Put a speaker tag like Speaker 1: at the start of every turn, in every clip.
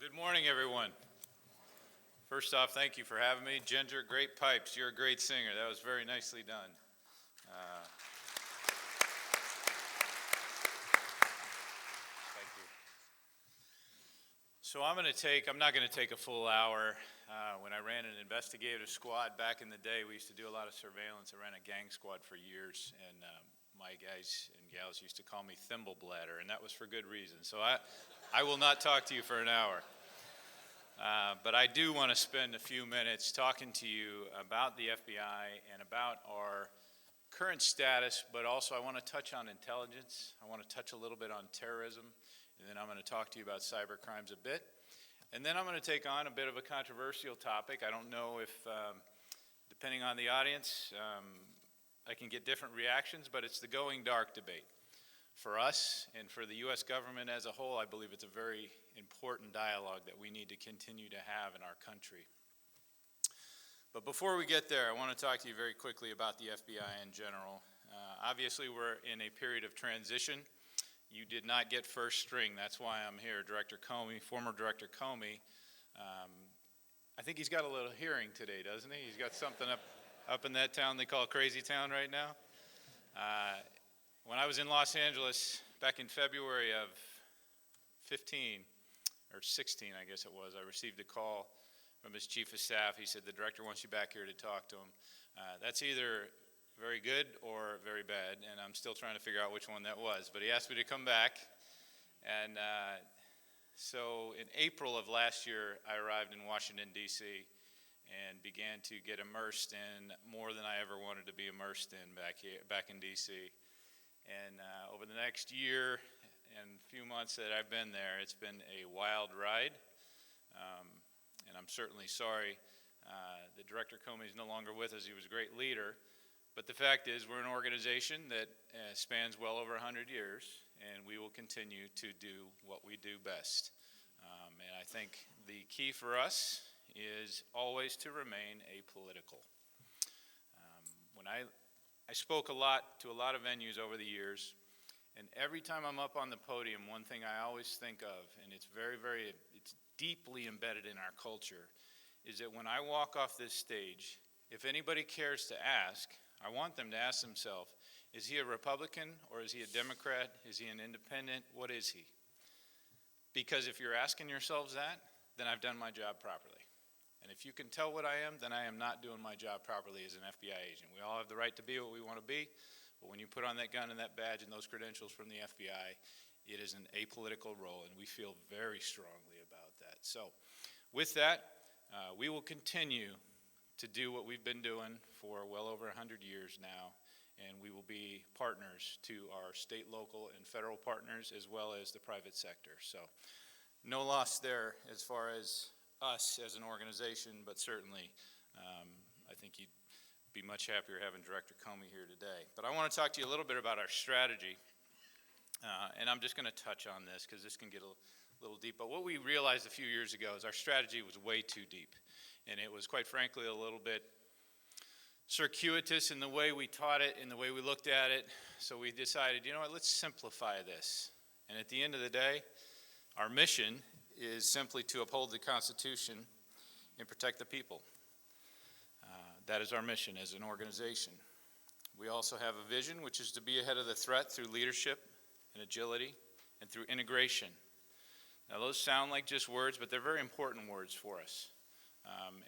Speaker 1: Good morning, everyone. First off, thank you for having me. Ginger, great pipes. You're a great singer. That was very nicely done. Thank you. So I'm not going to take a full hour. When I ran an investigative squad back in the day, we used to do a lot of surveillance. I ran a gang squad for years, and my guys and gals used to call me Thimble Bladder, and that was for good reason. So I will not talk to you for an hour. But I do want to spend a few minutes talking to you about the FBI and about our current status, but also I want to touch on intelligence. I want to touch a little bit on terrorism, and then I'm going to talk to you about cyber crimes a bit. And then I'm going to take on a bit of a controversial topic. I don't know if, depending on the audience, I can get different reactions, but it's the going dark debate. For us and for the U.S. government as a whole, I believe it's a very important dialogue that we need to continue to have in our country. But before we get there, I want to talk to you very quickly about the FBI in general. Obviously, we're in a period of transition. You did not get first string. That's why I'm here. Director Comey, former Director Comey, I think he's got a little hearing today, doesn't he? He's got something up in that town they call Crazy Town right now. When I was in Los Angeles back in February of 15, or 16, I guess it was, I received a call from his chief of staff. He said, the director wants you back here to talk to him. That's either very good or very bad, and I'm still trying to figure out which one that was. But he asked me to come back, and so in April of last year, I arrived in Washington, D.C., and began to get immersed in more than I ever wanted to be immersed in back in D.C., and over the next year and few months that I've been there, it's been a wild ride. And I'm certainly sorry that Director Comey is no longer with us. He was a great leader. But the fact is, we're an organization that spans well over 100 years, and we will continue to do what we do best. And I think the key for us is always to remain apolitical. When I spoke a lot to a lot of venues over the years, and every time I'm up on the podium, one thing I always think of, and it's it's deeply embedded in our culture, is that when I walk off this stage, if anybody cares to ask, I want them to ask themselves, is he a Republican or is he a Democrat? Is he an independent? What is he? Because if you're asking yourselves that, then I've done my job properly. And if you can tell what I am, then I am not doing my job properly as an FBI agent. We all have the right to be what we want to be, but when you put on that gun and that badge and those credentials from the FBI, it is an apolitical role, and we feel very strongly about that. So with that, we will continue to do what we've been doing for well over 100 years now, and we will be partners to our state, local, and federal partners, as well as the private sector. So no loss there as far as us as an organization, but certainly I think you'd be much happier having Director Comey here today. But I want to talk to you a little bit about our strategy, and I'm just going to touch on this because this can get a little deep. But what we realized a few years ago is our strategy was way too deep, and it was quite frankly a little bit circuitous in the way we taught it, in the way we looked at it. So we decided, you know what, let's simplify this. And at the end of the day, our mission is simply to uphold the Constitution and protect the people. That is our mission as an organization. We also have a vision, which is to be ahead of the threat through leadership and agility and through integration. Now those sound like just words, but they're very important words for us.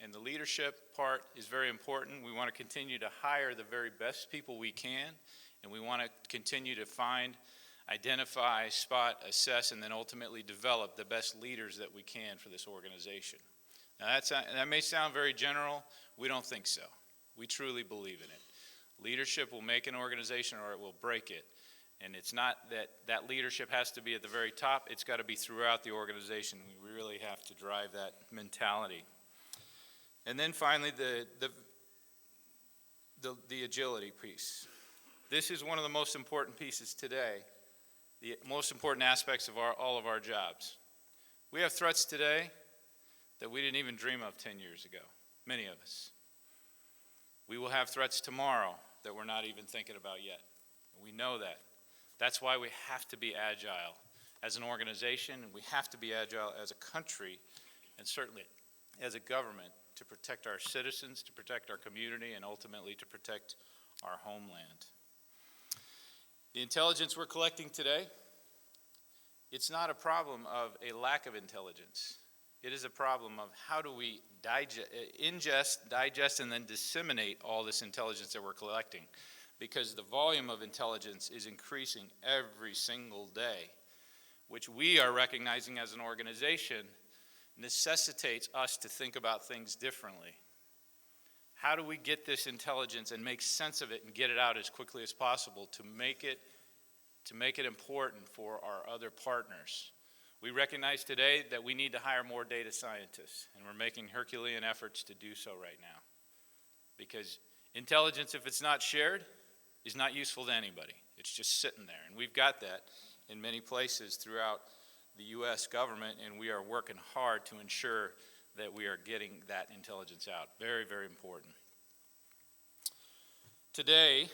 Speaker 1: And the leadership part is very important. We want to continue to hire the very best people we can, and we want to continue to find, identify, spot, assess, and then ultimately develop the best leaders that we can for this organization. Now that may sound very general. We don't think so. We truly believe in it. Leadership will make an organization or it will break it. And it's not that leadership has to be at the very top. It's got to be throughout the organization. We really have to drive that mentality. And then finally, the agility piece. This is one of the most important pieces today. The most important aspects of all of our jobs. We have threats today that we didn't even dream of 10 years ago, many of us. We will have threats tomorrow that we're not even thinking about yet. And we know that. That's why we have to be agile as an organization, and we have to be agile as a country, and certainly as a government, to protect our citizens, to protect our community, and ultimately to protect our homeland. The intelligence we're collecting today, it's not a problem of a lack of intelligence. It is a problem of how do we ingest, digest, and then disseminate all this intelligence that we're collecting, because the volume of intelligence is increasing every single day, which we are recognizing as an organization necessitates us to think about things differently. How do we get this intelligence and make sense of it and get it out as quickly as possible to make it important for our other partners? We recognize today that we need to hire more data scientists, and we're making Herculean efforts to do so right now. Because intelligence, if it's not shared, is not useful to anybody. It's just sitting there, and we've got that in many places throughout the U.S. government, and we are working hard to ensure that we are getting that intelligence out. Very, very important. Today,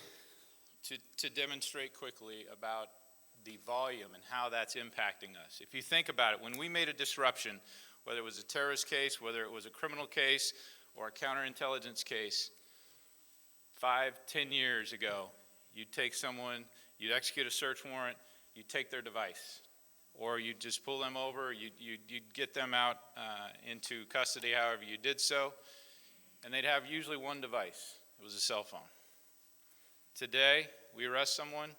Speaker 1: to demonstrate quickly about the volume and how that's impacting us. If you think about it, when we made a disruption, whether it was a terrorist case, whether it was a criminal case, or a counterintelligence case, 5-10 years ago, you'd take someone, you'd execute a search warrant, you'd take their device, or you'd just pull them over, you'd get them out into custody however you did so, and they'd have usually one device. It was a cell phone. Today, we arrest someone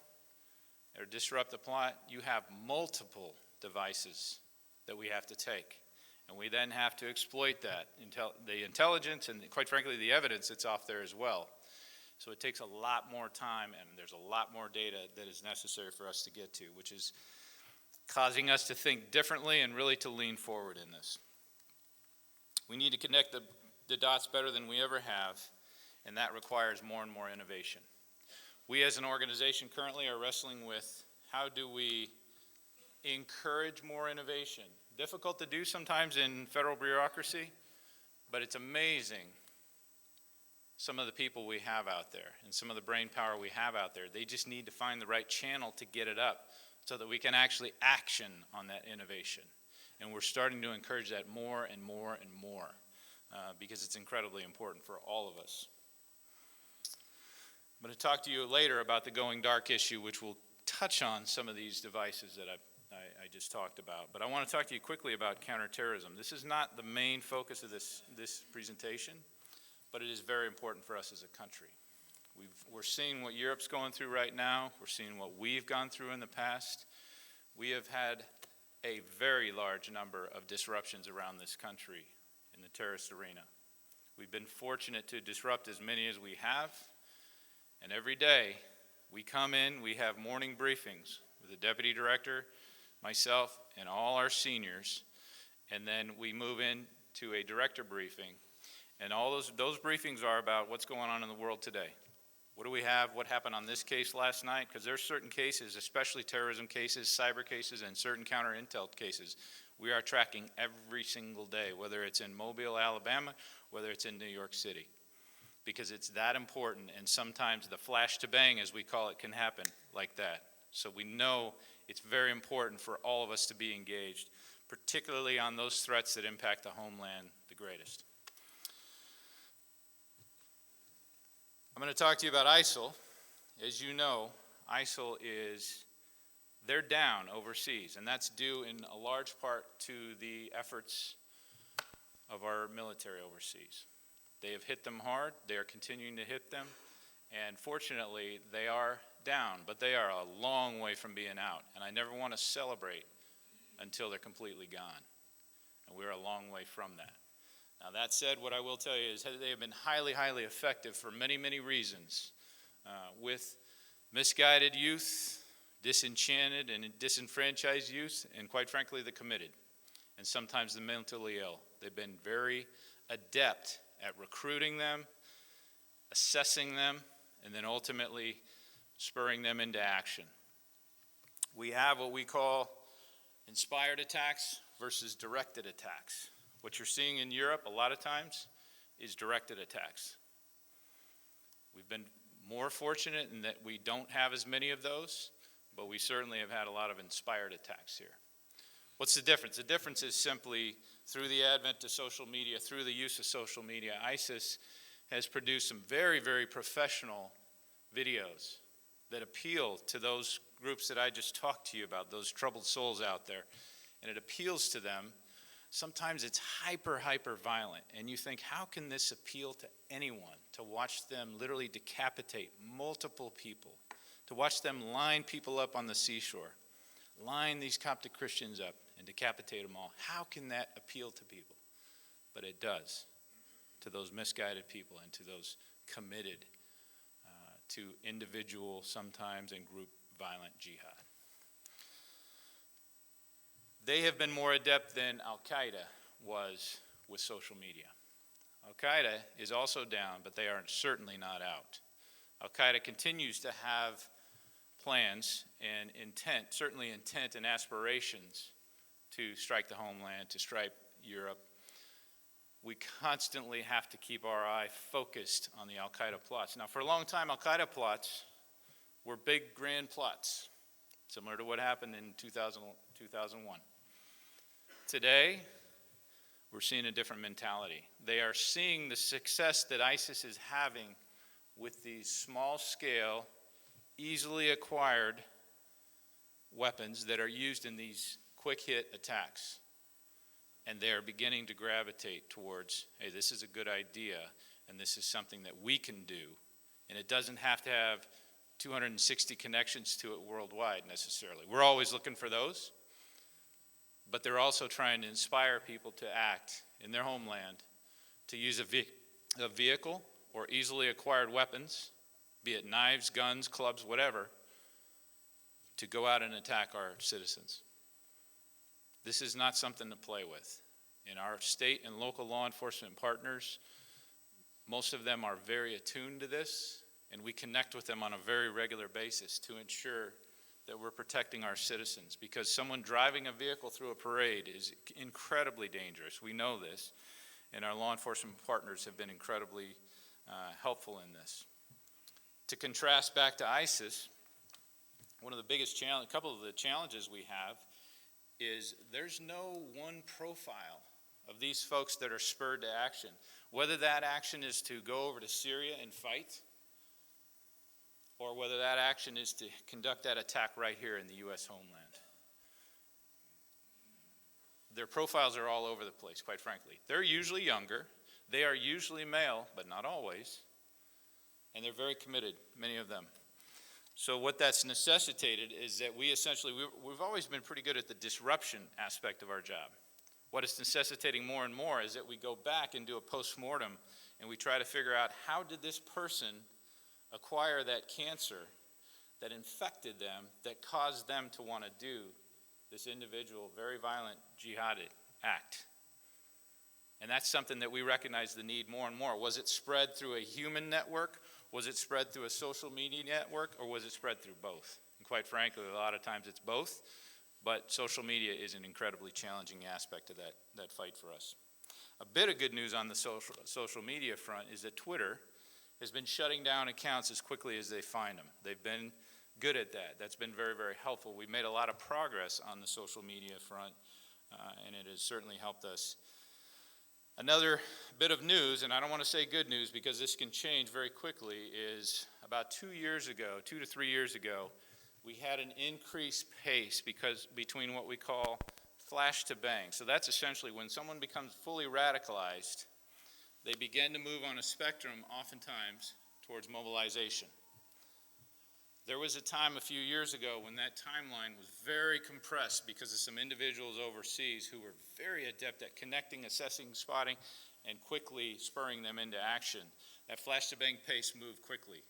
Speaker 1: or disrupt the plot, you have multiple devices that we have to take. And we then have to exploit that, the intelligence and quite frankly the evidence that's off there as well. So it takes a lot more time, and there's a lot more data that is necessary for us to get to, which is causing us to think differently and really to lean forward in this. We need to connect the dots better than we ever have, and that requires more and more innovation. We as an organization currently are wrestling with how do we encourage more innovation. Difficult to do sometimes in federal bureaucracy, but it's amazing some of the people we have out there and some of the brain power we have out there. They just need to find the right channel to get it up so that we can actually action on that innovation. And we're starting to encourage that more and more and more because it's incredibly important for all of us. I'm going to talk to you later about the going dark issue, which will touch on some of these devices that I just talked about. But I want to talk to you quickly about counterterrorism. This is not the main focus of this presentation, but it is very important for us as a country. We're seeing what Europe's going through right now. We're seeing what we've gone through in the past. We have had a very large number of disruptions around this country in the terrorist arena. We've been fortunate to disrupt as many as we have. And every day, we come in, we have morning briefings with the deputy director, myself, and all our seniors, and then we move into a director briefing. And all those briefings are about what's going on in the world today. What do we have? What happened on this case last night? Because there's certain cases, especially terrorism cases, cyber cases, and certain counter-intel cases, we are tracking every single day, whether it's in Mobile, Alabama, whether it's in New York City. Because it's that important, and sometimes the flash to bang, as we call it, can happen like that. So we know it's very important for all of us to be engaged, particularly on those threats that impact the homeland the greatest. I'm going to talk to you about Isil. As you know, Isil they're down overseas, and that's due in a large part to the efforts of our military overseas. They have hit them hard. They are continuing to hit them. And fortunately, they are down, but they are a long way from being out. And I never want to celebrate until they're completely gone. And we're a long way from that. Now, that said, what I will tell you is that they have been highly, highly effective for many, many reasons. With misguided youth, disenchanted and disenfranchised youth, and quite frankly, the committed, and sometimes the mentally ill. They've been very adept at recruiting them, assessing them, and then ultimately spurring them into action. We have what we call inspired attacks versus directed attacks. What you're seeing in Europe a lot of times is directed attacks. We've been more fortunate in that we don't have as many of those, but we certainly have had a lot of inspired attacks here. What's the difference? The difference is simply through the advent of social media, through the use of social media, ISIS has produced some very, very professional videos that appeal to those groups that I just talked to you about, those troubled souls out there. And it appeals to them. Sometimes it's hyper violent. And you think, how can this appeal to anyone? To watch them literally decapitate multiple people. To watch them line people up on the seashore. Line these Coptic Christians up and decapitate them all. How can that appeal to people? But it does. To those misguided people and to those committed to individual, sometimes, and group violent jihad. They have been more adept than Al-Qaeda was with social media. Al-Qaeda is also down, but they are certainly not out. Al-Qaeda continues to have plans and intent, certainly intent and aspirations to strike the homeland, to strike Europe. We constantly have to keep our eye focused on the Al-Qaeda plots. Now, for a long time, Al-Qaeda plots were big, grand plots, similar to what happened in 2001. Today, we're seeing a different mentality. They are seeing the success that ISIS is having with these small-scale, easily acquired weapons that are used in these quick-hit attacks. And they're beginning to gravitate towards, hey, this is a good idea, and this is something that we can do. And it doesn't have to have 260 connections to it worldwide necessarily. We're always looking for those, but they're also trying to inspire people to act in their homeland, to use a vehicle or easily acquired weapons, be it knives, guns, clubs, whatever, to go out and attack our citizens. This is not something to play with. In our state and local law enforcement partners, most of them are very attuned to this, and we connect with them on a very regular basis to ensure that we're protecting our citizens, because someone driving a vehicle through a parade is incredibly dangerous. We know this, and our law enforcement partners have been incredibly helpful in this. To contrast back to ISIS, one of the biggest challenges, a couple of the challenges we have is there's no one profile of these folks that are spurred to action. Whether that action is to go over to Syria and fight, or whether that action is to conduct that attack right here in the U.S. homeland. Their profiles are all over the place, quite frankly. They're usually younger. They are usually male, but not always. And they're very committed, many of them. So what that's necessitated is that we've always been pretty good at the disruption aspect of our job. What it's necessitating more and more is that we go back and do a post-mortem and we try to figure out, how did this person acquire that cancer that infected them, that caused them to want to do this individual, very violent jihadi act? And that's something that we recognize the need more and more. Was it spread through a human network? Was it spread through a social media network, or was it spread through both? And quite frankly, a lot of times it's both, but social media is an incredibly challenging aspect of that fight for us. A bit of good news on the social media front is that Twitter has been shutting down accounts as quickly as they find them. They've been good at that. That's been very, very helpful. We've made a lot of progress on the social media front, and it has certainly helped us. Another bit of news, and I don't want to say good news because this can change very quickly, is about 2 to 3 years ago, we had an increased pace between what we call flash to bang. So that's essentially when someone becomes fully radicalized, they begin to move on a spectrum, oftentimes, towards mobilization. There was a time a few years ago when that timeline was very compressed because of some individuals overseas who were very adept at connecting, assessing, spotting, and quickly spurring them into action. That flash to bang pace moved quickly.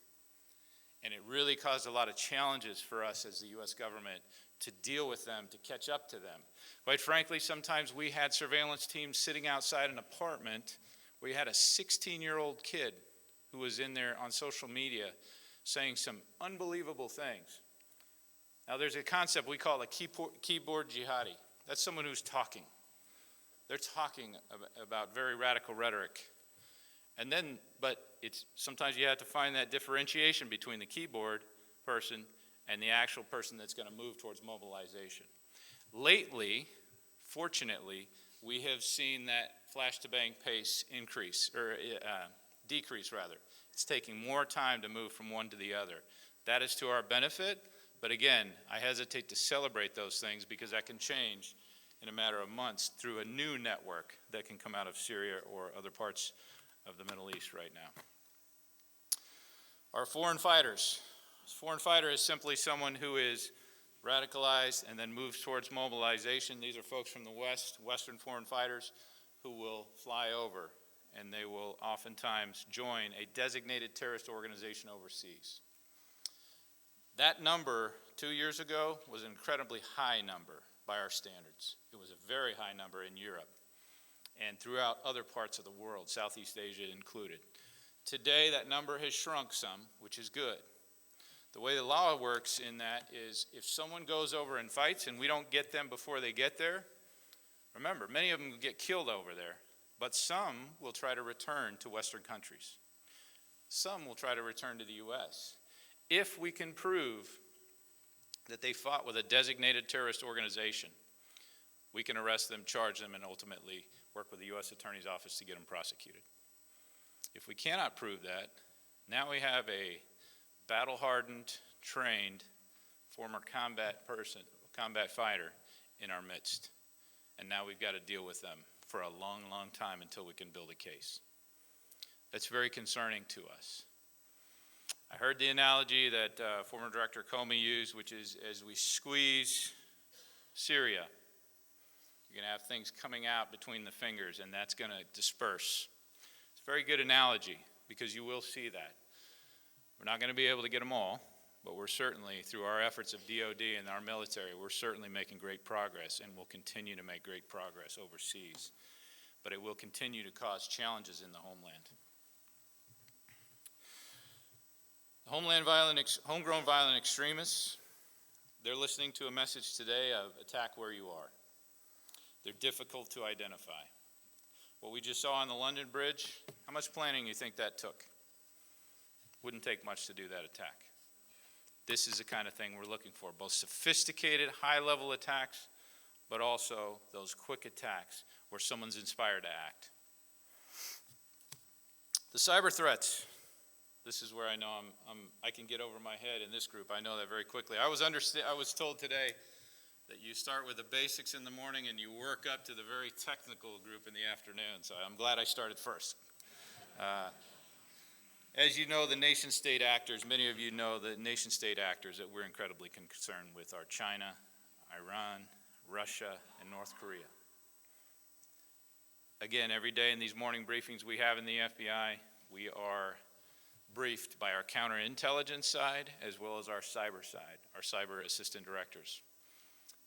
Speaker 1: And it really caused a lot of challenges for us as the U.S. government to deal with them, to catch up to them. Quite frankly, sometimes we had surveillance teams sitting outside an apartment where you had a 16-year-old kid who was in there on social media saying some unbelievable things. Now there's a concept we call a keyboard jihadi. That's someone who's talking. They're talking about very radical rhetoric. But sometimes you have to find that differentiation between the keyboard person and the actual person that's going to move towards mobilization. Lately, fortunately, we have seen that flash-to-bang pace decrease rather. It's taking more time to move from one to the other. That is to our benefit, but again, I hesitate to celebrate those things because that can change in a matter of months through a new network that can come out of Syria or other parts of the Middle East right now. Our foreign fighters. A foreign fighter is simply someone who is radicalized and then moves towards mobilization. These are folks from the West, Western foreign fighters, who will fly over and they will oftentimes join a designated terrorist organization overseas. That number 2 years ago was an incredibly high number by our standards. It was a very high number in Europe and throughout other parts of the world, Southeast Asia included. Today, that number has shrunk some, which is good. The way the law works in that is if someone goes over and fights and we don't get them before they get there, remember, many of them get killed over there, but some will try to return to Western countries. Some will try to return to the U.S. If we can prove that they fought with a designated terrorist organization, we can arrest them, charge them, and ultimately work with the U.S. Attorney's Office to get them prosecuted. If we cannot prove that, now we have a battle-hardened, trained, former combat fighter in our midst. And now we've got to deal with them for a long, long time until we can build a case. That's very concerning to us. I heard the analogy that former Director Comey used, which is as we squeeze Syria, you're going to have things coming out between the fingers, and that's going to disperse. It's a very good analogy because you will see that. We're not going to be able to get them all, but we're certainly, through our efforts of DOD and our military, we're certainly making great progress and will continue to make great progress overseas. But it will continue to cause challenges in the homeland. Homegrown violent extremists, they're listening to a message today of attack where you are. They're difficult to identify. What we just saw on the London Bridge, how much planning do you think that took? Wouldn't take much to do that attack. This is the kind of thing we're looking for, both sophisticated, high-level attacks, but also those quick attacks where someone's inspired to act. The cyber threats. This is where I know I can get over my head in this group. I know that very quickly. I was told today that you start with the basics in the morning and you work up to the very technical group in the afternoon. So I'm glad I started first. As you know, the nation-state actors, many of you know the nation-state actors that we're incredibly concerned with are China, Iran, Russia, and North Korea. Again, every day in these morning briefings we have in the FBI, we are briefed by our counterintelligence side as well as our cyber side, our cyber assistant directors.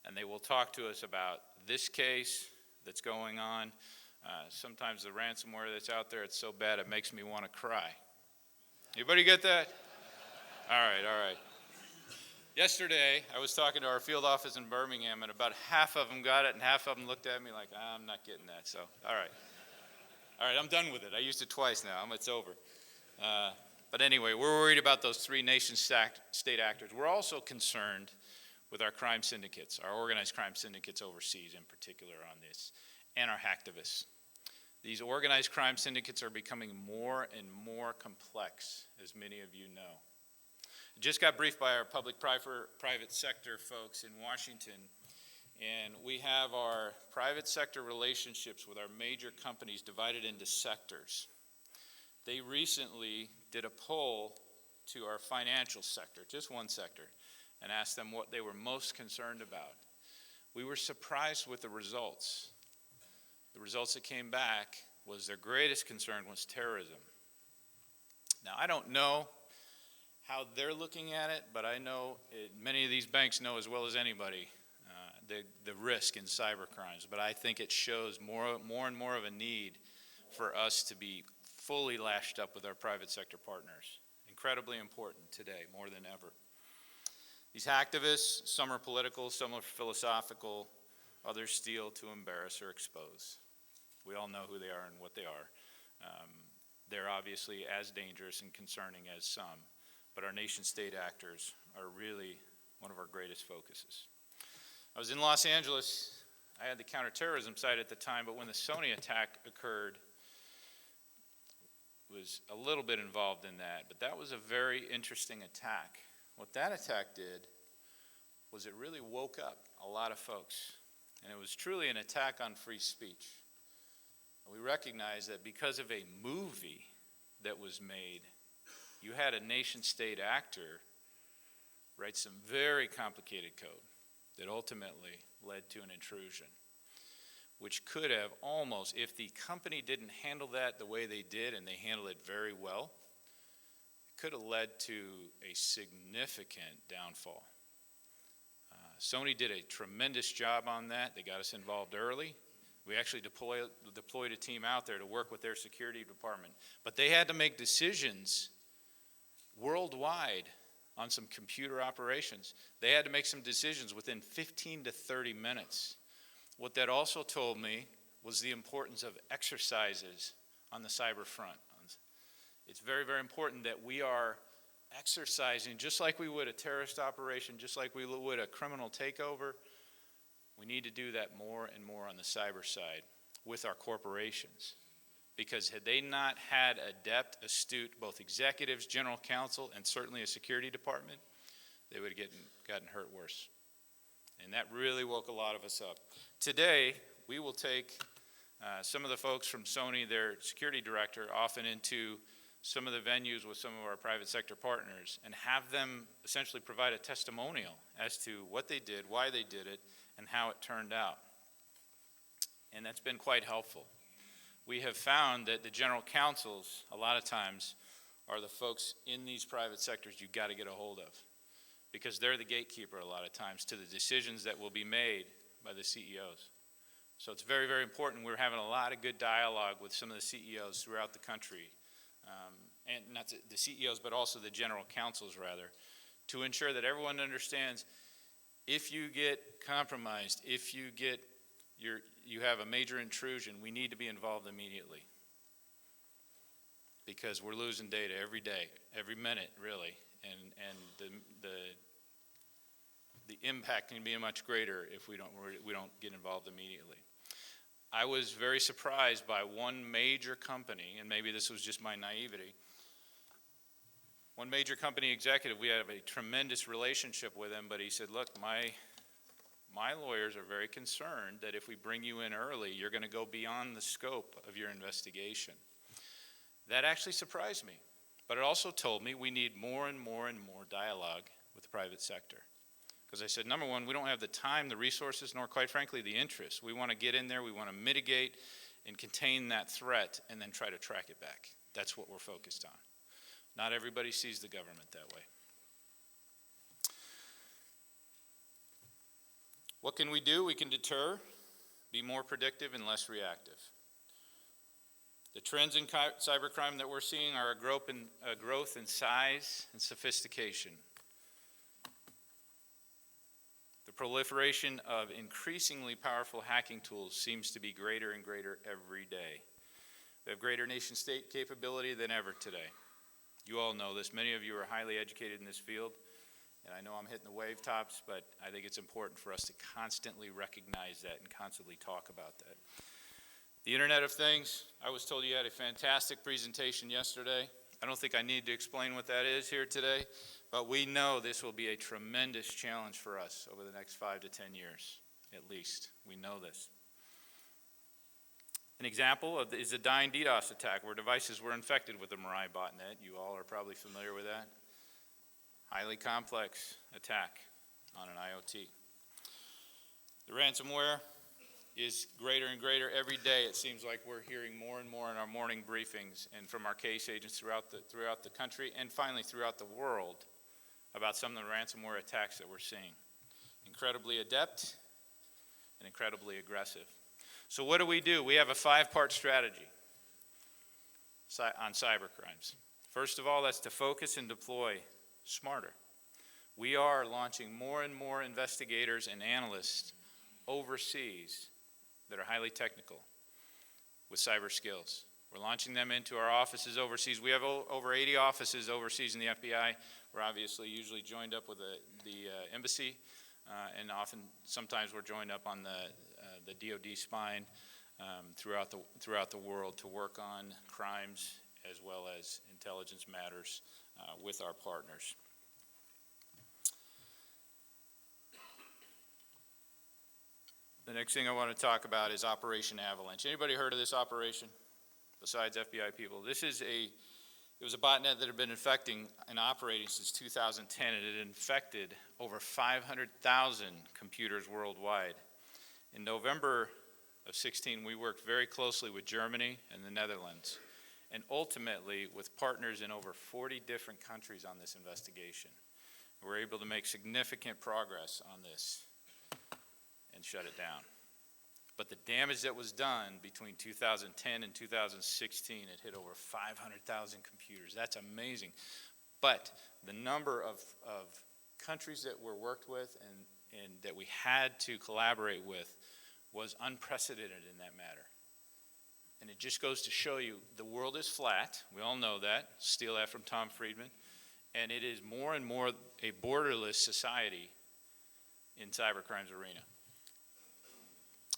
Speaker 1: And they will talk to us about this case that's going on. Sometimes the ransomware that's out there, it's so bad it makes me want to cry. Anybody get that? All right. Yesterday, I was talking to our field office in Birmingham, and about half of them got it, and half of them looked at me like, I'm not getting that, so, all right, I'm done with it. I used it twice now. It's over. But anyway, we're worried about those three nation-state actors. We're also concerned with our crime syndicates, our organized crime syndicates overseas in particular on this, and our hacktivists. These organized crime syndicates are becoming more and more complex, as many of you know. I just got briefed by our public-private sector folks in Washington, and we have our private sector relationships with our major companies divided into sectors. They recently did a poll to our financial sector, just one sector, and asked them what they were most concerned about. We were surprised with the results. The results that came back was their greatest concern was terrorism. Now, I don't know how they're looking at it, but I know many of these banks know as well as anybody the risk in cyber crimes. But I think it shows more and more of a need for us to be fully lashed up with our private sector partners. Incredibly important today, more than ever. These hacktivists, some are political, some are philosophical, others steal to embarrass or expose. We all know who they are and what they are. They're obviously as dangerous and concerning as some, but our nation-state actors are really one of our greatest focuses. I was in Los Angeles. I had the counterterrorism side at the time, but when the Sony attack occurred, was a little bit involved in that, but that was a very interesting attack. What that attack did was it really woke up a lot of folks, and it was truly an attack on free speech. We recognized that because of a movie that was made, you had a nation-state actor write some very complicated code that ultimately led to an intrusion, which could have almost, if the company didn't handle that the way they did, and they handled it very well, it could have led to a significant downfall. Sony did a tremendous job on that. They got us involved early. We actually deployed a team out there to work with their security department. But they had to make decisions worldwide on some computer operations. They had to make some decisions within 15 to 30 minutes. What that also told me was the importance of exercises on the cyber front. It's very, very important that we are exercising just like we would a terrorist operation, just like we would a criminal takeover. We need to do that more and more on the cyber side with our corporations. Because had they not had adept, astute, both executives, general counsel, and certainly a security department, they would have gotten hurt worse. And that really woke a lot of us up. Today, we will take some of the folks from Sony, their security director, often into some of the venues with some of our private sector partners and have them essentially provide a testimonial as to what they did, why they did it, and how it turned out. And that's been quite helpful. We have found that the general counsels, a lot of times, are the folks in these private sectors you've got to get a hold of, because they're the gatekeeper a lot of times to the decisions that will be made by the CEOs. So it's very, very important. We're having a lot of good dialogue with some of the CEOs throughout the country, and not the CEOs, but also the general counsels, rather, to ensure that everyone understands if you get compromised, if you get you have a major intrusion, we need to be involved immediately, because we're losing data every day, every minute, really, and the impact can be much greater if we don't get involved immediately. I was very surprised by one major company, and maybe this was just my naivety. One major company executive, we have a tremendous relationship with him, but he said, look, my lawyers are very concerned that if we bring you in early, you're going to go beyond the scope of your investigation. That actually surprised me, but it also told me we need more and more and more dialogue with the private sector. Because I said, number one, we don't have the time, the resources, nor quite frankly the interest. We want to get in there, we want to mitigate and contain that threat, and then try to track it back. That's what we're focused on. Not everybody sees the government that way. What can we do? We can deter, be more predictive, and less reactive. The trends in cybercrime that we're seeing are a growth in size and sophistication. The proliferation of increasingly powerful hacking tools seems to be greater and greater every day. We have greater nation-state capability than ever today. You all know this. Many of you are highly educated in this field, and I know I'm hitting the wave tops, but I think it's important for us to constantly recognize that and constantly talk about that. The Internet of Things, I was told you had a fantastic presentation yesterday. I don't think I need to explain what that is here today, but we know this will be a tremendous challenge for us over the next 5 to 10 years, at least. We know this. An example is the dying DDoS attack, where devices were infected with the Mirai botnet. You all are probably familiar with that. Highly complex attack on an IoT. The ransomware is greater and greater every day. It seems like we're hearing more and more in our morning briefings and from our case agents throughout the country and finally throughout the world about some of the ransomware attacks that we're seeing. Incredibly adept and incredibly aggressive. So what do? We have a 5-part strategy on cybercrimes. First of all, that's to focus and deploy smarter. We are launching more and more investigators and analysts overseas that are highly technical with cyber skills. We're launching them into our offices overseas. We have over 80 offices overseas in the FBI. We're obviously usually joined up with the embassy, and sometimes we're joined up on the DoD spine throughout the world to work on crimes as well as intelligence matters with our partners. The next thing I want to talk about is Operation Avalanche. Anybody heard of this operation besides FBI people? It was a botnet that had been infecting and operating since 2010, and it had infected over 500,000 computers worldwide. In November of 16, we worked very closely with Germany and the Netherlands, and ultimately with partners in over 40 different countries on this investigation. We were able to make significant progress on this and shut it down. But the damage that was done between 2010 and 2016, it hit over 500,000 computers. That's amazing. But the number of countries that were worked with and that we had to collaborate with was unprecedented in that matter. And it just goes to show you the world is flat. We all know that. Steal that from Tom Friedman. And it is more and more a borderless society in cybercrime's arena.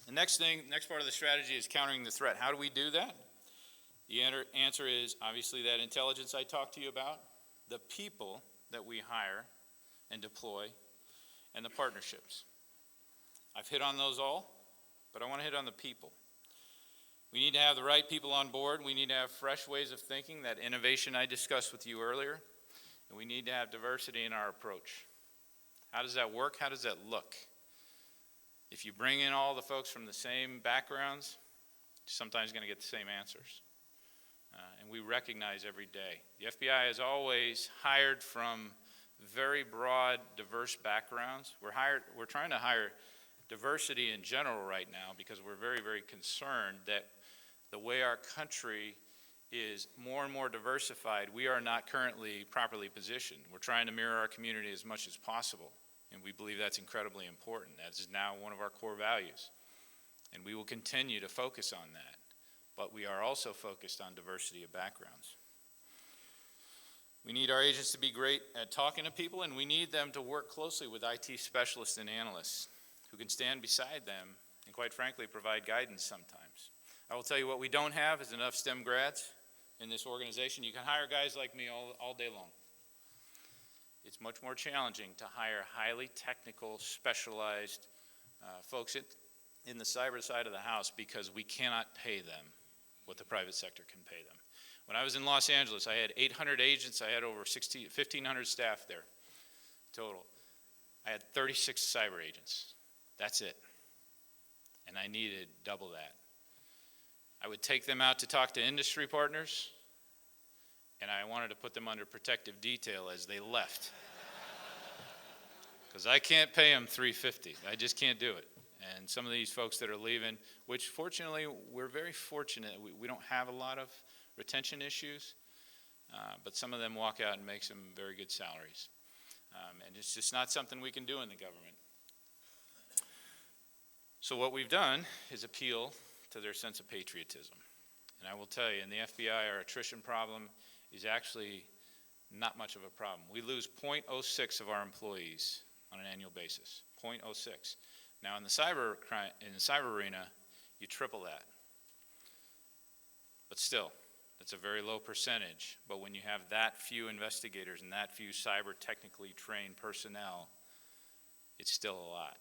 Speaker 1: The next part of the strategy is countering the threat. How do we do that? The answer is obviously that intelligence I talked to you about, the people that we hire and deploy, and the partnerships. I've hit on those all, but I want to hit on the people. We need to have the right people on board. We need to have fresh ways of thinking, that innovation I discussed with you earlier, and we need to have diversity in our approach. How does that work? How does that look? If you bring in all the folks from the same backgrounds, you're sometimes going to get the same answers. And we recognize every day. The FBI has always hired from very broad, diverse backgrounds. We're trying to hire diversity in general right now because we're very, very concerned that the way our country is more and more diversified, we are not currently properly positioned. We're trying to mirror our community as much as possible. And we believe that's incredibly important. That is now one of our core values. And we will continue to focus on that. But we are also focused on diversity of backgrounds. We need our agents to be great at talking to people, and we need them to work closely with IT specialists and analysts who can stand beside them and, quite frankly, provide guidance sometimes. I will tell you what we don't have is enough STEM grads in this organization. You can hire guys like me all day long. It's much more challenging to hire highly technical, specialized folks in the cyber side of the house because we cannot pay them what the private sector can pay them. When I was in Los Angeles, I had 800 agents. I had over 1,500 staff there total. I had 36 cyber agents. That's it. And I needed double that. I would take them out to talk to industry partners, and I wanted to put them under protective detail as they left. Because I can't pay them $350. I just can't do it. And some of these folks that are leaving, which fortunately, we're very fortunate. We don't have a lot of retention issues, but some of them walk out and make some very good salaries. And it's just not something we can do in the government. So what we've done is appeal to their sense of patriotism. And I will tell you, in the FBI, our attrition problem is actually not much of a problem. We lose 0.06 of our employees on an annual basis, 0.06. Now in the cyber arena, you triple that. But still, that's a very low percentage. But when you have that few investigators and that few cyber technically trained personnel, it's still a lot.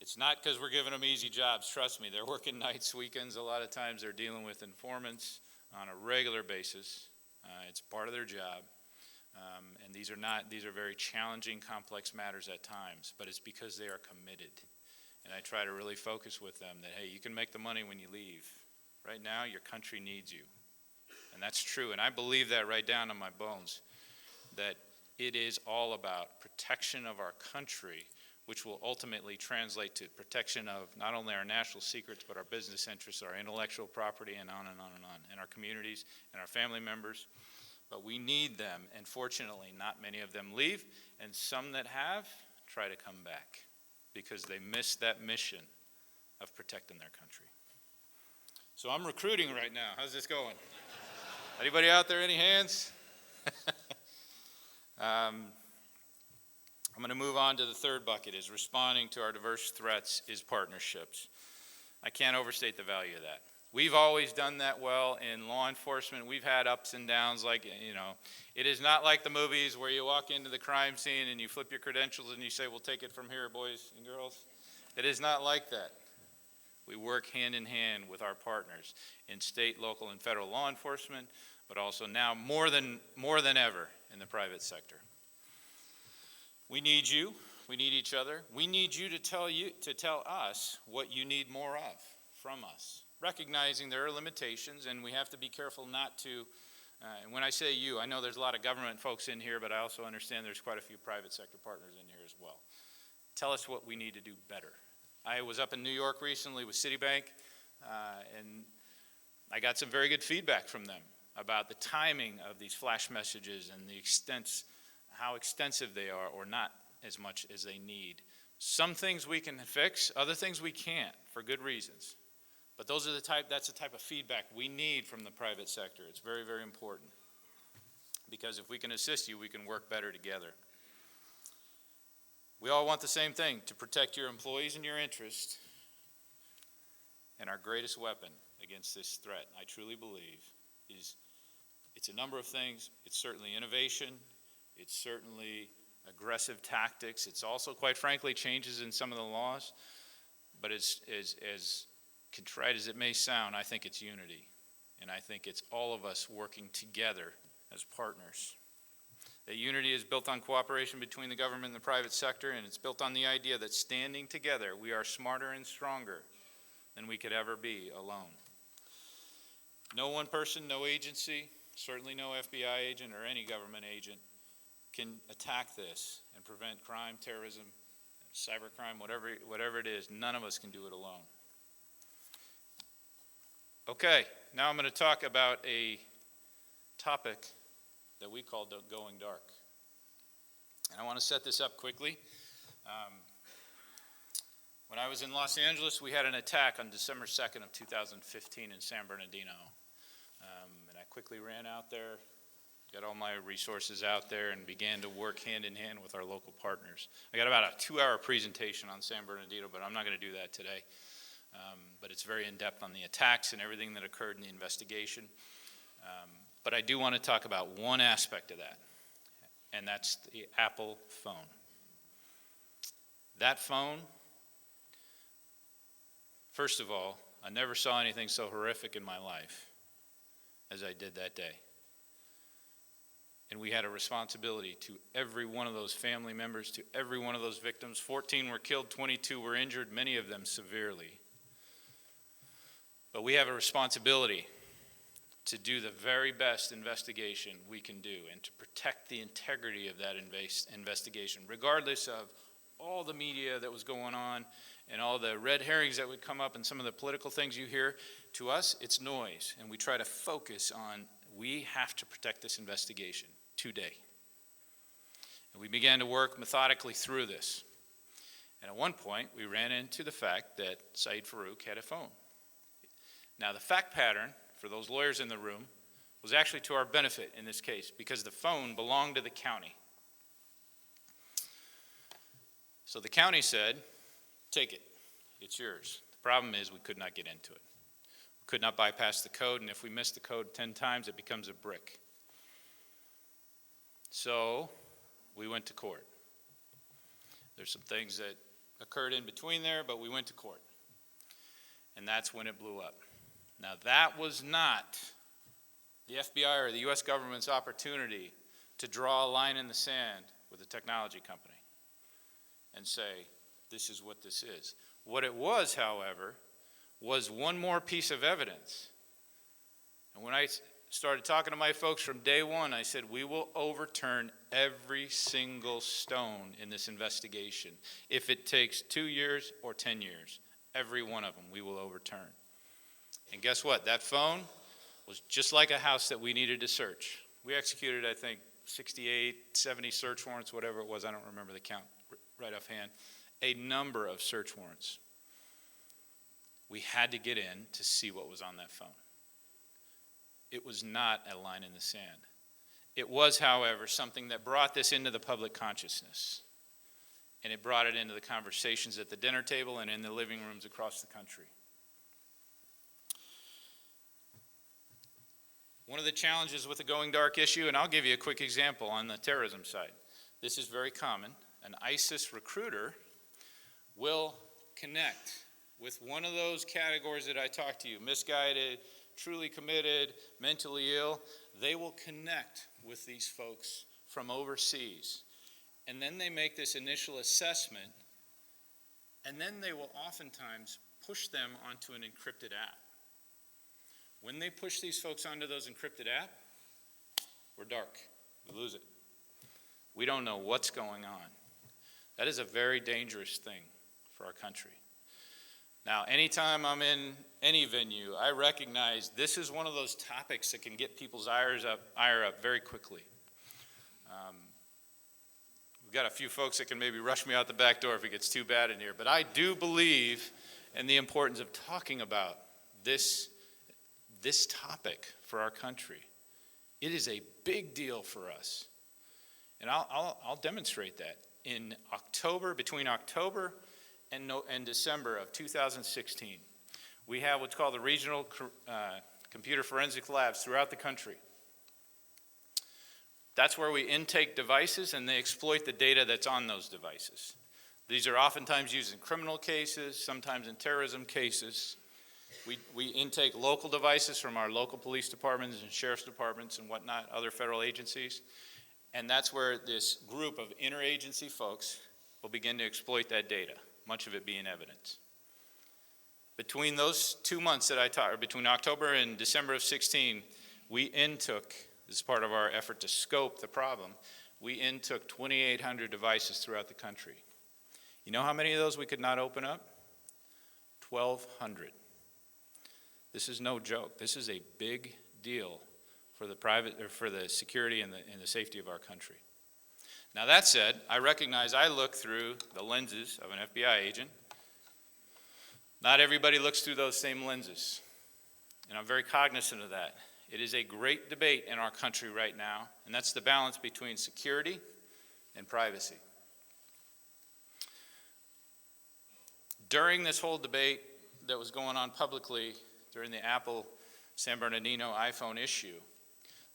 Speaker 1: It's not because we're giving them easy jobs. Trust me, they're working nights, weekends. A lot of times they're dealing with informants on a regular basis. It's part of their job. And these are very challenging, complex matters at times, but it's because they are committed. And I try to really focus with them that, hey, you can make the money when you leave. Right now, your country needs you. And that's true, and I believe that right down to my bones, that it is all about protection of our country, which will ultimately translate to protection of not only our national secrets, but our business interests, our intellectual property, and on and on and on, and our communities and our family members. But we need them, and fortunately, not many of them leave, and some that have try to come back because they miss that mission of protecting their country. So I'm recruiting right now. How's this going? Anybody out there, any hands? I'm going to move on to the third bucket, is responding to our diverse threats is partnerships. I can't overstate the value of that. We've always done that well in law enforcement. We've had ups and downs, like, it is not like the movies where you walk into the crime scene and you flip your credentials and you say, we'll take it from here, boys and girls. It is not like that. We work hand in hand with our partners in state, local, and federal law enforcement, but also now more than ever in the private sector. We need you. We need each other. We need you to tell us what you need more of from us, recognizing there are limitations, and we have to be careful not to. And when I say you, I know there's a lot of government folks in here, but I also understand there's quite a few private sector partners in here as well. Tell us what we need to do better. I was up in New York recently with Citibank, and I got some very good feedback from them about the timing of these flash messages and how extensive they are, or not as much as they need. Some things we can fix, other things we can't for good reasons. But that's the type of feedback we need from the private sector. It's very, very important. Because if we can assist you, we can work better together. We all want the same thing, to protect your employees and your interests. And our greatest weapon against this threat, I truly believe, it's a number of things. It's certainly innovation. It's certainly aggressive tactics. It's also, quite frankly, changes in some of the laws. But as contrite as it may sound, I think it's unity. And I think it's all of us working together as partners. That unity is built on cooperation between the government and the private sector, and it's built on the idea that standing together, we are smarter and stronger than we could ever be alone. No one person, no agency, certainly no FBI agent or any government agent can attack this and prevent crime, terrorism, cybercrime, whatever it is. None of us can do it alone. Okay, now I'm going to talk about a topic that we call going dark. And I want to set this up quickly. When I was in Los Angeles, we had an attack on December 2nd of 2015 in San Bernardino. And I quickly ran out there, got all my resources out there, and began to work hand in hand with our local partners. I got about a 2-hour presentation on San Bernardino, but I'm not going to do that today. But it's very in-depth on the attacks and everything that occurred in the investigation. But I do want to talk about one aspect of that, and that's the Apple phone. That phone, first of all, I never saw anything so horrific in my life as I did that day. And we had a responsibility to every one of those family members, to every one of those victims. 14 were killed, 22 were injured, many of them severely. But we have a responsibility to do the very best investigation we can do and to protect the integrity of that investigation, regardless of all the media that was going on and all the red herrings that would come up and some of the political things you hear. To us, it's noise, and we try to focus on, we have to protect this investigation today. And we began to work methodically through this. And at one point, we ran into the fact that Saeed Farouk had a phone. Now, the fact pattern, for those lawyers in the room, was actually to our benefit in this case, because the phone belonged to the county. So the county said, take it, it's yours. The problem is we could not get into it. We could not bypass the code, and if we miss the code 10 times, it becomes a brick. So we went to court. There's some things that occurred in between there, but we went to court. And that's when it blew up. Now, that was not the FBI or the U.S. government's opportunity to draw a line in the sand with a technology company and say, this is what this is. What it was, however, was one more piece of evidence. And when I started talking to my folks from day one, I said, we will overturn every single stone in this investigation. If it takes 2 years or 10 years, every one of them we will overturn. And guess what? That phone was just like a house that we needed to search. We executed, I think, 68, 70 search warrants, whatever it was. I don't remember the count right offhand. A number of search warrants. we had to get in to see what was on that phone. It was not a line in the sand. It was, however, something that brought this into the public consciousness. And it brought it into the conversations at the dinner table and in the living rooms across the country. One of the challenges with the going dark issue, and I'll give you a quick example on the terrorism side. This is very common. An ISIS recruiter will connect with one of those categories that I talked to you, misguided, truly committed, mentally ill. They will connect with these folks from overseas. And then they make this initial assessment, and then they will oftentimes push them onto an encrypted app. When they push these folks onto those encrypted apps, we're dark. We lose it. We don't know what's going on. That is a very dangerous thing for our country. Now, anytime I'm in any venue, I recognize this is one of those topics that can get people's ire up very quickly. We've got a few folks that can maybe rush me out the back door if it gets too bad in here, but I do believe in the importance of talking about this topic for our country. It is a big deal for us. And I'll demonstrate that. In October, between October and December of 2016, we have what's called the regional computer forensic labs throughout the country. That's where we intake devices and they exploit the data that's on those devices. These are oftentimes used in criminal cases, sometimes in terrorism cases. We intake local devices from our local police departments and sheriff's departments and whatnot, other federal agencies. And that's where this group of interagency folks will begin to exploit that data, much of it being evidence. Between those 2 months that I talked, or between October and December of 16, we intook, this is part of our effort to scope the problem, we intook 2,800 devices throughout the country. You know how many of those we could not open up? 1,200. This is no joke. This is a big deal for the security and the safety of our country. Now that said, I recognize I look through the lenses of an FBI agent. Not everybody looks through those same lenses, and I'm very cognizant of that. It is a great debate in our country right now, and that's the balance between security and privacy. During this whole debate that was going on publicly during the Apple San Bernardino iPhone issue,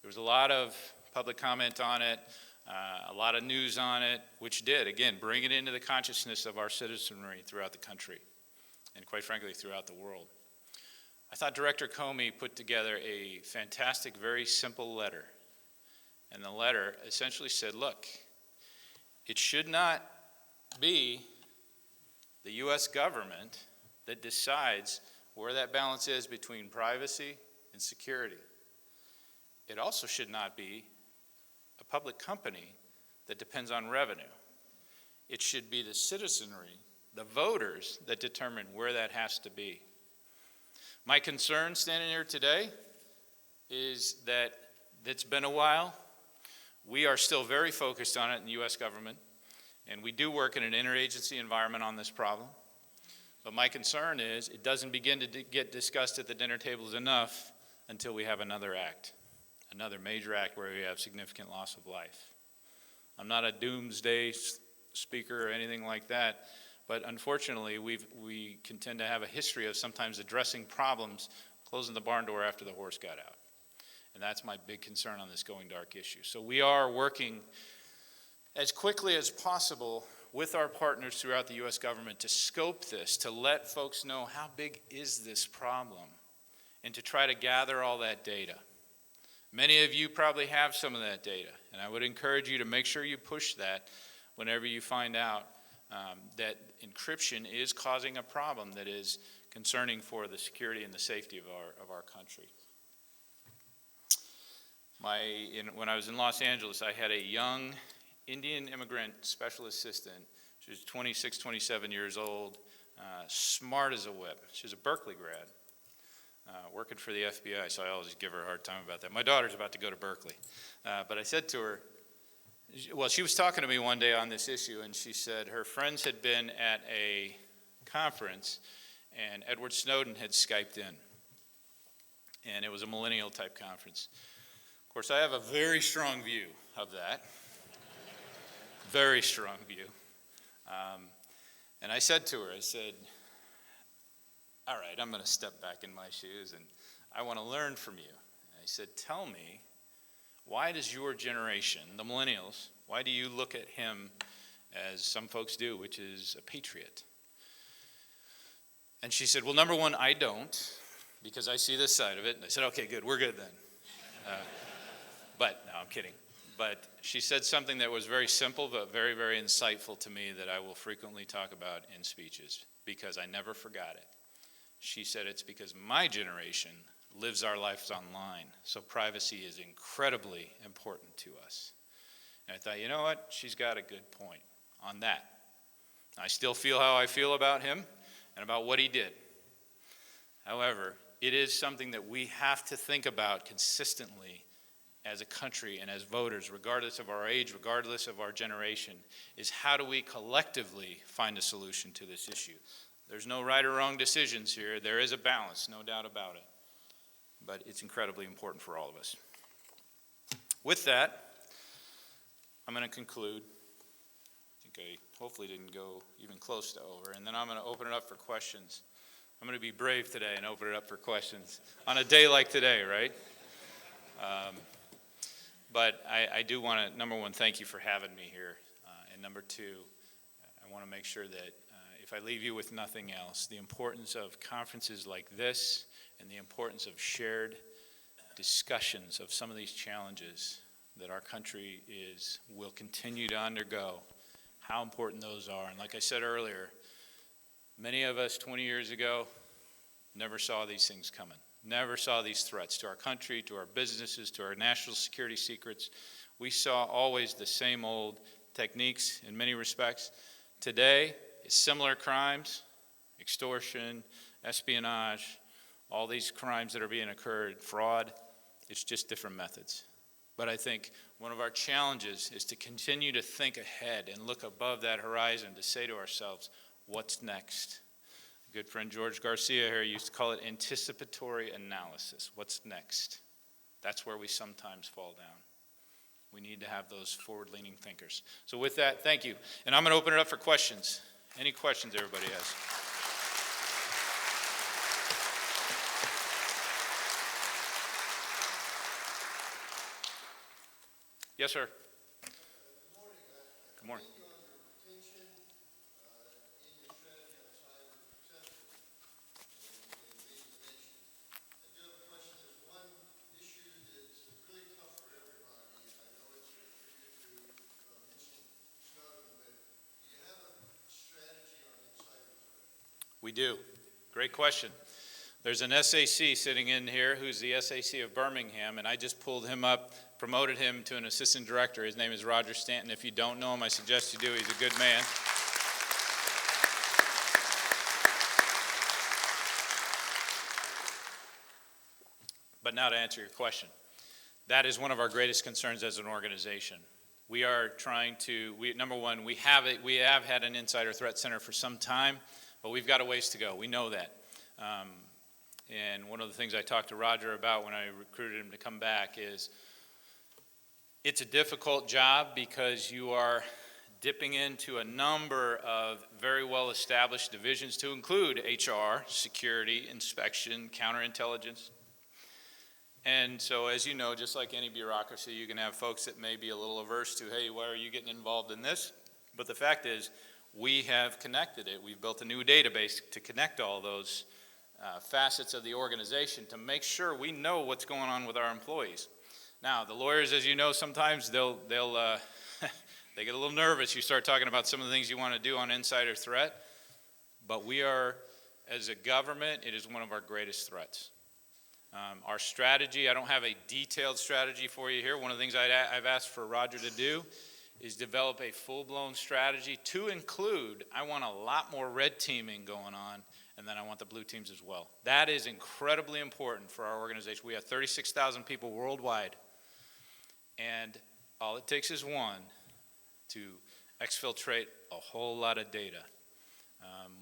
Speaker 1: there was a lot of public comment on it, a lot of news on it, which did, again, bring it into the consciousness of our citizenry throughout the country, and quite frankly, throughout the world. I thought Director Comey put together a fantastic, very simple letter. And the letter essentially said, look, it should not be the U.S. government that decides where that balance is between privacy and security. It also should not be a public company that depends on revenue. It should be the citizenry, the voters, that determine where that has to be. My concern standing here today is that it's been a while. We are still very focused on it in the U.S. government, and we do work in an interagency environment on this problem. But my concern is it doesn't begin to get discussed at the dinner tables enough until we have another act, another major act where we have significant loss of life. I'm not a doomsday speaker or anything like that, but unfortunately we can tend to have a history of sometimes addressing problems, closing the barn door after the horse got out. And that's my big concern on this going dark issue. So we are working as quickly as possible with our partners throughout the U.S. government to scope this, to let folks know how big is this problem, and to try to gather all that data. Many of you probably have some of that data, and I would encourage you to make sure you push that whenever you find out that encryption is causing a problem that is concerning for the security and the safety of our country. When I was in Los Angeles, I had a young Indian immigrant special assistant. She was 26, 27 years old, smart as a whip. She was a Berkeley grad, working for the FBI, so I always give her a hard time about that. My daughter's about to go to Berkeley. But I said to her, well, she was talking to me one day on this issue, and she said her friends had been at a conference, and Edward Snowden had Skyped in. And it was a millennial type conference. Of course, I have a very strong view of that. Very strong view. And I said to her, I said, all right, I'm going to step back in my shoes and I want to learn from you. And I said, tell me, why does your generation, the millennials, why do you look at him as some folks do, which is a patriot? And she said, well, number one, I don't, because I see this side of it. And I said, okay, good, we're good then. But, no, I'm kidding. But she said something that was very simple, but very, very insightful to me that I will frequently talk about in speeches, because I never forgot it. She said, it's because my generation lives our lives online, so privacy is incredibly important to us. And I thought, you know what? She's got a good point on that. I still feel how I feel about him and about what he did. However, it is something that we have to think about consistently as a country and as voters, regardless of our age, regardless of our generation, is how do we collectively find a solution to this issue? There's no right or wrong decisions here. There is a balance, no doubt about it. But it's incredibly important for all of us. With that, I'm going to conclude. I think I hopefully didn't go even close to over. And then I'm going to open it up for questions. I'm going to be brave today and open it up for questions on a day like today, right? But I do want to, number one, thank you for having me here. And number two, I want to make sure that if I leave you with nothing else, the importance of conferences like this and the importance of shared discussions of some of these challenges that our country will continue to undergo, how important those are. And like I said earlier, many of us 20 years ago never saw these things coming, never saw these threats to our country, to our businesses, to our national security secrets. We saw always the same old techniques in many respects. Today, it's similar crimes, extortion, espionage, all these crimes that are being occurred, fraud, it's just different methods. But I think one of our challenges is to continue to think ahead and look above that horizon to say to ourselves, what's next? A good friend George Garcia here used to call it anticipatory analysis. What's next? That's where we sometimes fall down. We need to have those forward-leaning thinkers. So with that, thank you. And I'm going to open it up for questions. Any questions everybody has? Yes, sir. Good morning. We do. Great question. There's an SAC sitting in here who's the SAC of Birmingham, and I just pulled him up, promoted him to an assistant director. His name is Roger Stanton. If you don't know him, I suggest you do. He's a good man. But now to answer your question, that is one of our greatest concerns as an organization. We are trying to, number one, we have had an insider threat center for some time, but we've got a ways to go. We know that. And one of the things I talked to Roger about when I recruited him to come back is it's a difficult job because you are dipping into a number of very well-established divisions to include HR, security, inspection, counterintelligence. And so, as you know, just like any bureaucracy, you can have folks that may be a little averse to, hey, why are you getting involved in this? But the fact is, we have connected it. We've built a new database to connect all those facets of the organization to make sure we know what's going on with our employees. Now, the lawyers, as you know, sometimes they'll they get a little nervous. You start talking about some of the things you want to do on insider threat. But we are, as a government, it is one of our greatest threats. Our strategy, I don't have a detailed strategy for you here. One of the things I've asked for Roger to do is develop a full-blown strategy to include, I want a lot more red teaming going on, and then I want the blue teams as well. That is incredibly important for our organization. We have 36,000 people worldwide, and all it takes is one to exfiltrate a whole lot of data.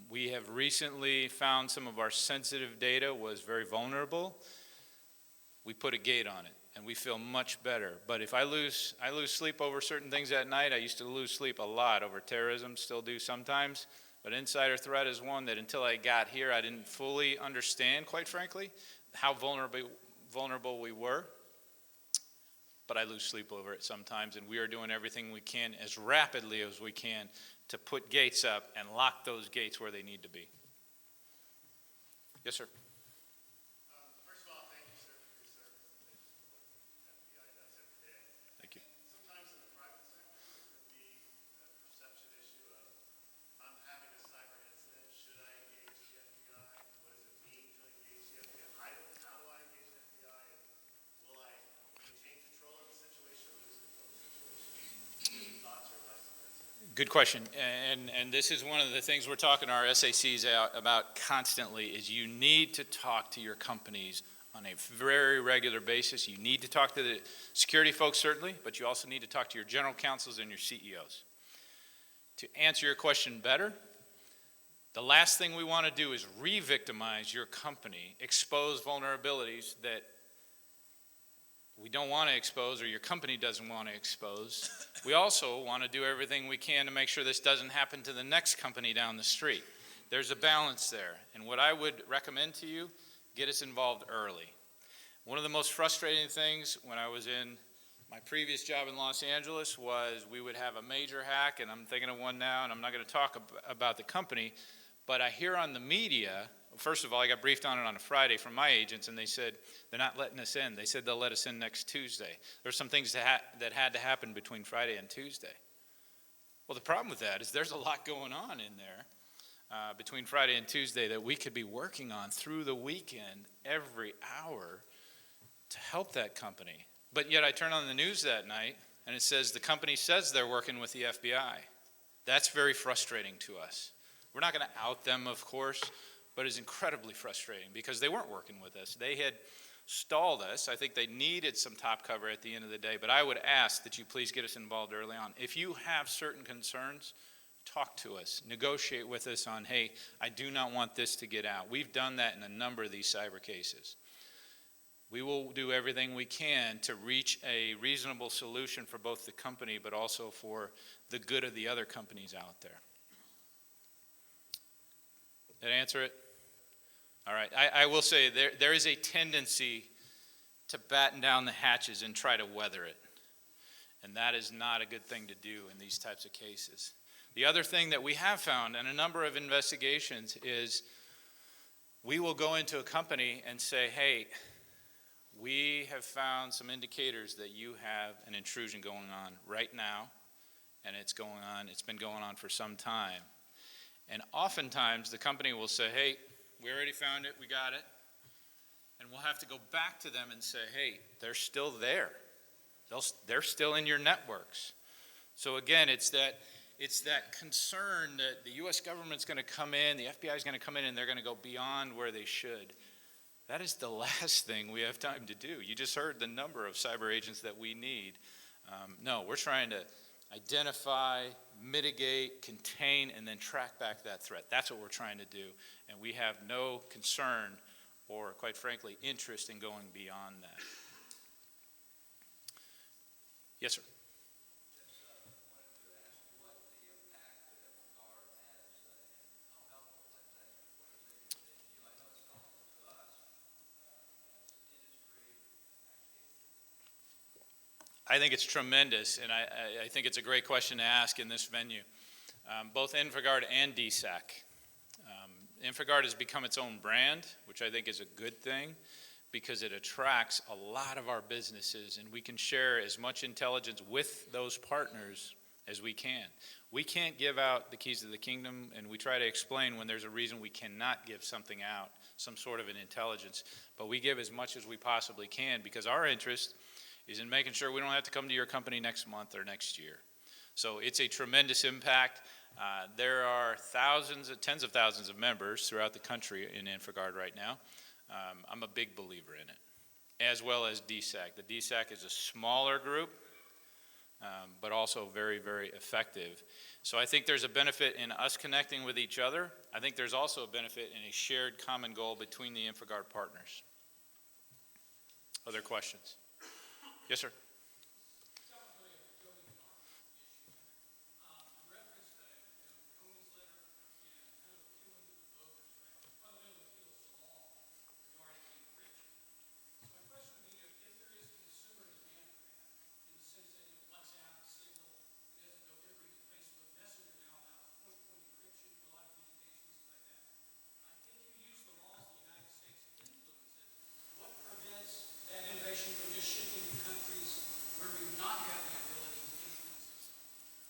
Speaker 1: We have recently found some of our sensitive data was very vulnerable. We put a gate on it, and we feel much better. But if I lose sleep over certain things at night, I used to lose sleep a lot over terrorism, still do sometimes. But insider threat is one that until I got here, I didn't fully understand, quite frankly, how vulnerable we were. But I lose sleep over it sometimes, and we are doing everything we can as rapidly as we can to put gates up and lock those gates where they need to be. Yes, sir.
Speaker 2: First of all, thank you, sir, for your service and thank you for what the FBI does every day.
Speaker 1: Thank you.
Speaker 2: Sometimes in the private sector, there could be a perception issue of, I'm having a cyber incident, should I engage the FBI? What does it mean to engage the FBI? How do I engage the FBI? And will I maintain control of the situation or lose control of the situation? Any thoughts or advice on that, sir?
Speaker 1: Good question, and this is one of the things we're talking to our SACs about constantly is you need to talk to your companies on a very regular basis. You need to talk to the security folks, certainly, but you also need to talk to your general counsels and your CEOs. To answer your question better, the last thing we want to do is re-victimize your company, expose vulnerabilities that we don't want to expose or your company doesn't want to expose. We also want to do everything we can to make sure this doesn't happen to the next company down the street. There's a balance there. And what I would recommend to you, get us involved early. One of the most frustrating things when I was in my previous job in Los Angeles was we would have a major hack, and I'm thinking of one now, and I'm not going to talk about the company, but I hear on the media. First of all, I got briefed on it on a Friday from my agents, and they said they're not letting us in. They said they'll let us in next Tuesday. There's some things that had to happen between Friday and Tuesday. Well, the problem with that is there's a lot going on in there between Friday and Tuesday that we could be working on through the weekend every hour to help that company. But yet I turn on the news that night, and it says the company says they're working with the FBI. That's very frustrating to us. We're not going to out them, of course, but it's incredibly frustrating because they weren't working with us. They had stalled us. I think they needed some top cover at the end of the day, but I would ask that you please get us involved early on. If you have certain concerns, talk to us. Negotiate with us on, hey, I do not want this to get out. We've done that in a number of these cyber cases. We will do everything we can to reach a reasonable solution for both the company but also for the good of the other companies out there. Did I answer it? All right, I will say there is a tendency to batten down the hatches and try to weather it. And that is not a good thing to do in these types of cases. The other thing that we have found in a number of investigations is we will go into a company and say, hey, we have found some indicators that you have an intrusion going on right now, and it's been going on for some time. And oftentimes the company will say, hey, we already found it, we got it. And we'll have to go back to them and say, hey, they're still there. They're still in your networks. So again, it's that concern that the U.S. government's going to come in, the FBI is going to come in, and they're going to go beyond where they should. That is the last thing we have time to do. You just heard the number of cyber agents that we need. No, we're trying to identify, mitigate, contain, and then track back that threat. That's what we're trying to do. And we have no concern or, quite frankly, interest in going beyond that. Yes, sir. I think it's tremendous, and I think it's a great question to ask in this venue. Both InfoGuard and DSAC. InfoGuard has become its own brand, which I think is a good thing because it attracts a lot of our businesses, and we can share as much intelligence with those partners as we can. We can't give out the keys to the kingdom, and we try to explain when there's a reason we cannot give something out, some sort of an intelligence, but we give as much as we possibly can because our interest is in making sure we don't have to come to your company next month or next year. So it's a tremendous impact. There are tens of thousands of members throughout the country in InfoGuard right now. I'm a big believer in it, as well as DSAC. The DSAC is a smaller group, but also very, very effective. So I think there's a benefit in us connecting with each other. I think there's also a benefit in a shared common goal between the InfraGard partners. Other questions? Yes, sir.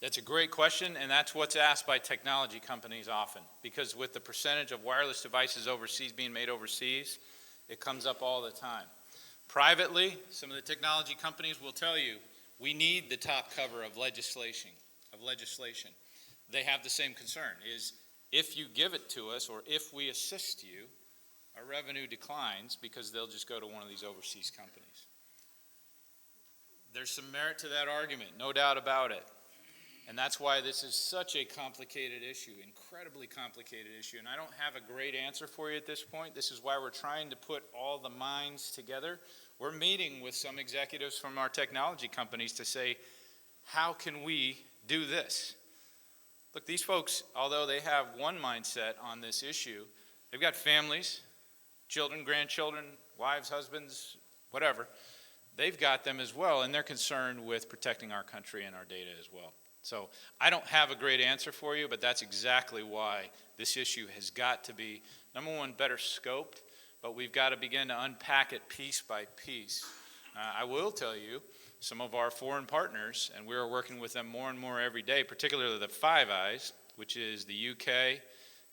Speaker 1: That's a great question, and that's what's asked by technology companies often, because with the percentage of wireless devices overseas being made overseas, it comes up all the time. Privately, some of the technology companies will tell you, we need the top cover of legislation. They have the same concern, is if you give it to us or if we assist you, our revenue declines because they'll just go to one of these overseas companies. There's some merit to that argument, no doubt about it. And that's why this is such a complicated issue, incredibly complicated issue. And I don't have a great answer for you at this point. This is why we're trying to put all the minds together. We're meeting with some executives from our technology companies to say, how can we do this? Look, these folks, although they have one mindset on this issue, they've got families, children, grandchildren, wives, husbands, whatever. They've got them as well, and they're concerned with protecting our country and our data as well. So I don't have a great answer for you, but that's exactly why this issue has got to be, number one, better scoped, but we've got to begin to unpack it piece by piece. I will tell you, some of our foreign partners, and we're working with them more and more every day, particularly the Five Eyes, which is the UK,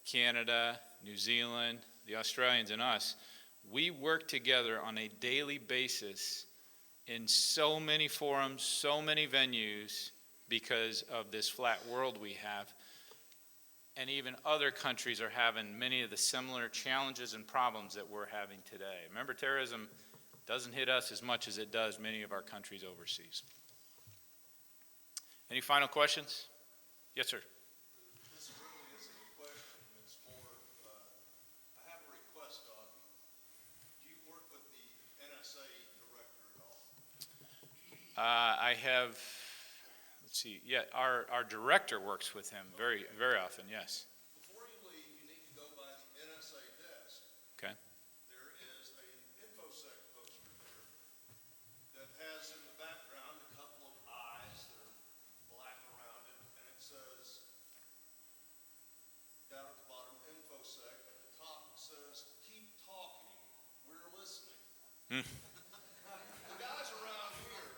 Speaker 1: Canada, New Zealand, the Australians, and us. We work together on a daily basis in so many forums, so many venues, because of this flat world we have. And even other countries are having many of the similar challenges and problems that we're having today. Remember, terrorism doesn't hit us as much as it does many of our countries overseas. Any final questions? Yes, sir.
Speaker 2: This really isn't a question, it's more, I have a request on you. Do you work with the NSA director at all?
Speaker 1: I have, let's see, yeah, our director works with him very, very often, yes.
Speaker 2: Before you leave, you need to go by the NSA desk.
Speaker 1: Okay.
Speaker 2: There is an InfoSec poster there that has in the background a couple of eyes that are black around it, and it says, down at the bottom, InfoSec. At the top, it says, keep talking, we're listening. The guys around here,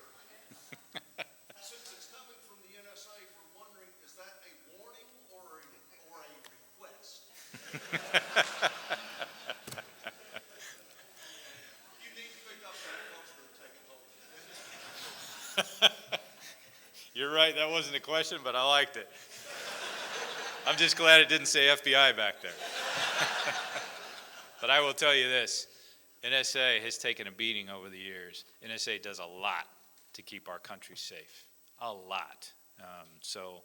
Speaker 2: since it's coming from the NSA, we're wondering, is that a warning or a request? You need to pick up that poster and take it home.
Speaker 1: You're right, that wasn't a question, but I liked it. I'm just glad it didn't say FBI back there. But I will tell you this, NSA has taken a beating over the years. NSA does a lot to keep our country safe, a lot. So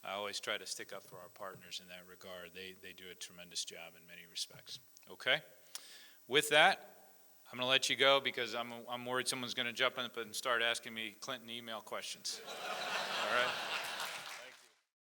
Speaker 1: I always try to stick up for our partners in that regard. They do a tremendous job in many respects. Okay? With that, I'm going to let you go because I'm worried someone's going to jump up and start asking me Clinton email questions. All right?